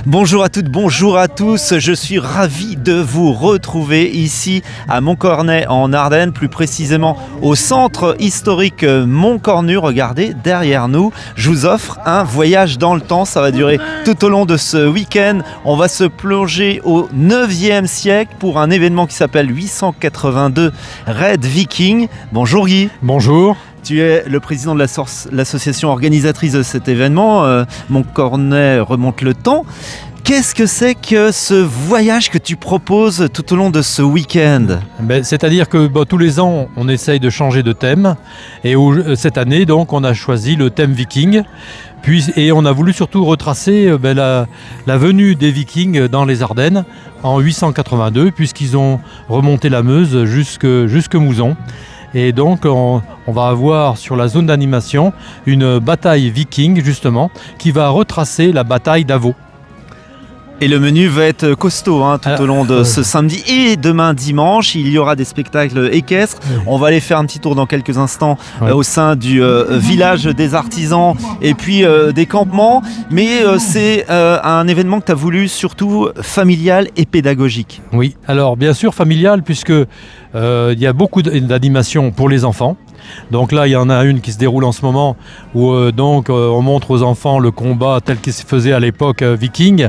Bonjour à toutes, bonjour à tous, je suis ravi de vous retrouver ici à Montcornet en Ardennes, plus précisément au centre historique Montcornu. Regardez derrière nous, je vous offre un voyage dans le temps, ça va durer tout au long de ce week-end. On va se plonger au 9e siècle pour un événement qui s'appelle 882 Red Viking. Bonjour Guy. Bonjour. Tu es le président de l'association organisatrice de cet événement, Montcornet remonte le temps. Qu'est-ce que c'est que ce voyage que tu proposes tout au long de ce week-end ? C'est-à-dire que tous les ans, on essaye de changer de thème. Et cette année, donc, on a choisi le thème viking. Et on a voulu surtout retracer la venue des Vikings dans les Ardennes en 882, puisqu'ils ont remonté la Meuse jusque Mouzon. Et donc on va avoir sur la zone d'animation une bataille viking justement qui va retracer la bataille d'Avaux. Et le menu va être costaud tout au long de ce samedi et demain dimanche. Il y aura des spectacles équestres. On va aller faire un petit tour dans quelques instants au sein du village des artisans et puis des campements. Mais c'est un événement que tu as voulu surtout familial et pédagogique. Oui, alors bien sûr familial puisque il y a beaucoup d'animations pour les enfants. Donc là, il y en a une qui se déroule en ce moment où on montre aux enfants le combat tel qu'il se faisait à l'époque viking.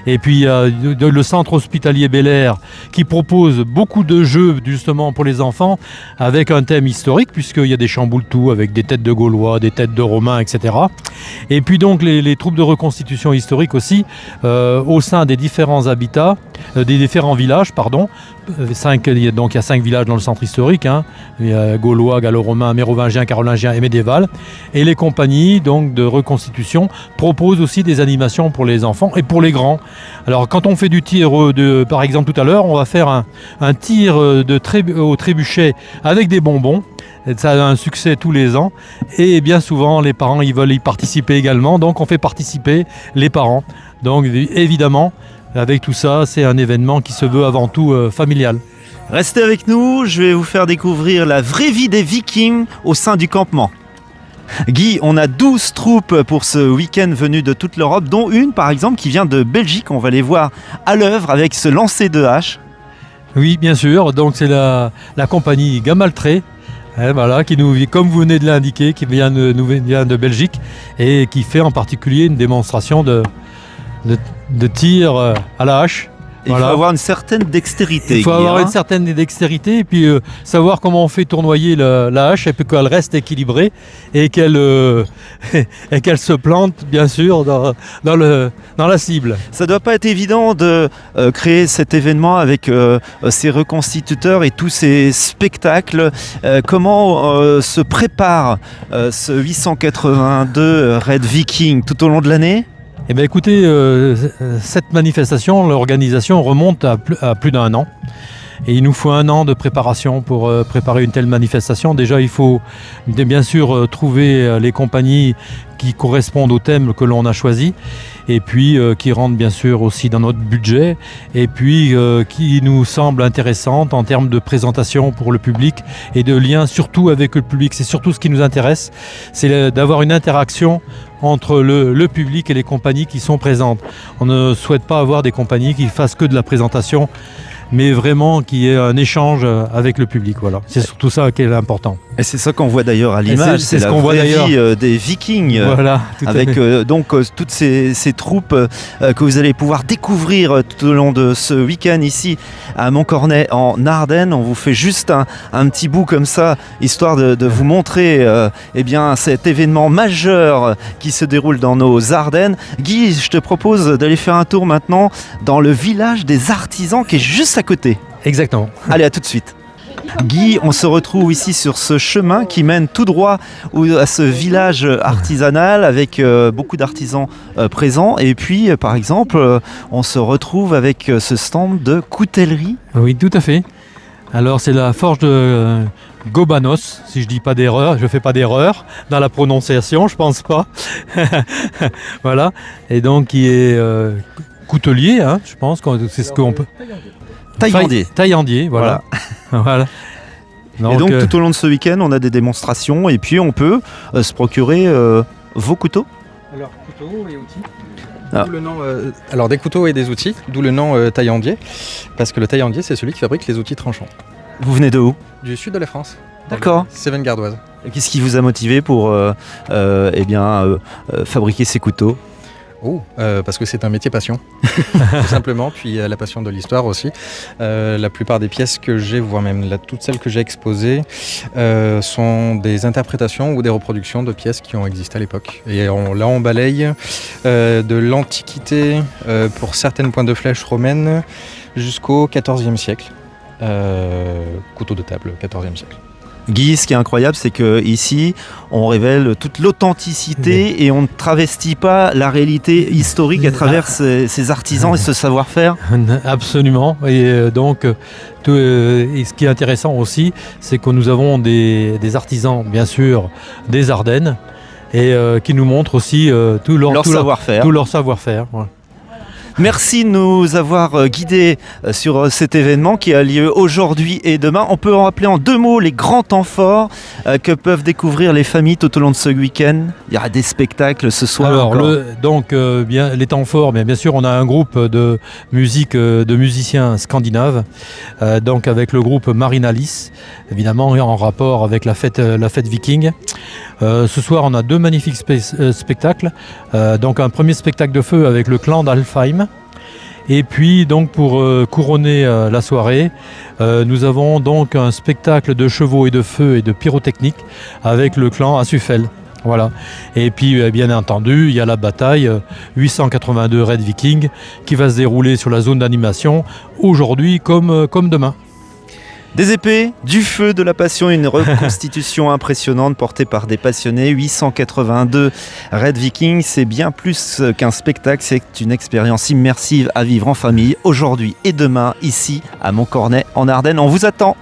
Et puis il y a le centre hospitalier Bel Air qui propose beaucoup de jeux justement pour les enfants avec un thème historique puisqu'il y a des chamboule-tout avec des têtes de Gaulois, des têtes de Romains, etc. Et puis donc les troupes de reconstitution historique aussi au sein des différents habitats, des différents villages, pardon. Il y a 5 villages dans le centre historique, il y a Gaulois, Gallo-Romains, Mérovingiens, Carolingiens et médiévals. Et les compagnies donc, de reconstitution proposent aussi des animations pour les enfants et pour les grands. Alors quand on fait du tir, par exemple tout à l'heure, on va faire un tir au trébuchet avec des bonbons. Et ça a un succès tous les ans et bien souvent les parents ils veulent y participer également, donc on fait participer les parents. Donc évidemment, avec tout ça, c'est un événement qui se veut avant tout familial. Restez avec nous, je vais vous faire découvrir la vraie vie des Vikings au sein du campement. Guy, on a 12 troupes pour ce week-end venues de toute l'Europe, dont une par exemple qui vient de Belgique. On va les voir à l'œuvre avec ce lancer de hache. Oui, bien sûr, donc c'est la compagnie Gamaltré. Voilà, qui nous, comme vous venez de l'indiquer, qui vient de Belgique et qui fait en particulier une démonstration de tir à la hache. Il faut avoir une certaine dextérité. Il faut avoir une certaine dextérité et puis savoir comment on fait tournoyer la hache et puis qu'elle reste équilibrée et qu'elle se plante bien sûr dans la cible. Ça ne doit pas être évident de créer cet événement avec ces reconstituteurs et tous ces spectacles. Comment se prépare ce 882 Red Viking tout au long de l'année ? Eh bien écoutez, cette manifestation, l'organisation remonte à plus d'1 an. Et il nous faut 1 an de préparation pour préparer une telle manifestation. Déjà, il faut bien sûr trouver les compagnies qui correspondent au thème que l'on a choisi et puis qui rentrent bien sûr aussi dans notre budget et puis qui nous semblent intéressantes en termes de présentation pour le public et de lien surtout avec le public. C'est surtout ce qui nous intéresse, c'est d'avoir une interaction entre le public et les compagnies qui sont présentes. On ne souhaite pas avoir des compagnies qui fassent que de la présentation, mais vraiment qu'il y ait un échange avec le public. Voilà. C'est surtout ça qui est important. Et c'est ça qu'on voit d'ailleurs à l'image, c'est la vraie vie des Vikings, voilà, avec toutes ces troupes que vous allez pouvoir découvrir tout au long de ce week-end ici à Montcornet en Ardennes. On vous fait juste un petit bout comme ça, histoire de vous montrer cet événement majeur qui se déroule dans nos Ardennes. Guy, je te propose d'aller faire un tour maintenant dans le village des artisans qui est juste à côté. Exactement. Allez, à tout de suite. Guy, on se retrouve ici sur ce chemin qui mène tout droit à ce village artisanal avec beaucoup d'artisans présents. Et puis, par exemple, on se retrouve avec ce stand de coutellerie. Oui, tout à fait. Alors, c'est la forge de Gobanos, si je dis pas d'erreur, je fais pas d'erreur dans la prononciation, je pense pas. Voilà. Et donc, qui est coutelier, je pense que c'est ce qu'on peut... Taillandier, voilà. Voilà. Donc, et donc tout au long de ce week-end, on a des démonstrations et puis on peut se procurer vos couteaux. Alors, couteaux et outils. Ah. D'où le nom, alors des couteaux et des outils, d'où le nom taillandier, parce que le taillandier c'est celui qui fabrique les outils tranchants. Vous venez de où? Du sud de la France. D'accord. Cévennes gardoise. Et qu'est-ce qui vous a motivé pour fabriquer ces couteaux? Parce que c'est un métier passion, tout simplement, puis la passion de l'histoire aussi. La plupart des pièces que j'ai, voire même toutes celles que j'ai exposées, sont des interprétations ou des reproductions de pièces qui ont existé à l'époque. Et là, on balaye de l'Antiquité, pour certaines pointes de flèche romaines, jusqu'au XIVe siècle. Couteau de table, XIVe siècle. Guy, ce qui est incroyable, c'est que ici, on révèle toute l'authenticité et on ne travestit pas la réalité historique à travers ces artisans et ce savoir-faire. Absolument. Et donc, et ce qui est intéressant aussi, c'est que nous avons des artisans, bien sûr, des Ardennes, et qui nous montrent aussi tout leur savoir-faire. Ouais. Merci de nous avoir guidés sur cet événement qui a lieu aujourd'hui et demain. On peut en rappeler en 2 mots les grands temps forts que peuvent découvrir les familles tout au long de ce week-end. Il y aura des spectacles ce soir. Alors, les temps forts, bien sûr, on a un groupe de musique de musiciens scandinaves, donc avec le groupe Marinalis, évidemment en rapport avec la fête viking. Ce soir, on a 2 magnifiques spectacles. Donc un premier spectacle de feu avec le clan d'Alfheim. Et puis donc pour couronner la soirée, nous avons donc un spectacle de chevaux et de feu et de pyrotechnique avec le clan Asufel. Voilà. Et puis bien entendu, il y a la bataille 882 Red Viking qui va se dérouler sur la zone d'animation aujourd'hui comme demain. Des épées, du feu, de la passion, une reconstitution impressionnante portée par des passionnés. 882 Red Viking, c'est bien plus qu'un spectacle, c'est une expérience immersive à vivre en famille aujourd'hui et demain ici à Montcornet en Ardennes. On vous attend.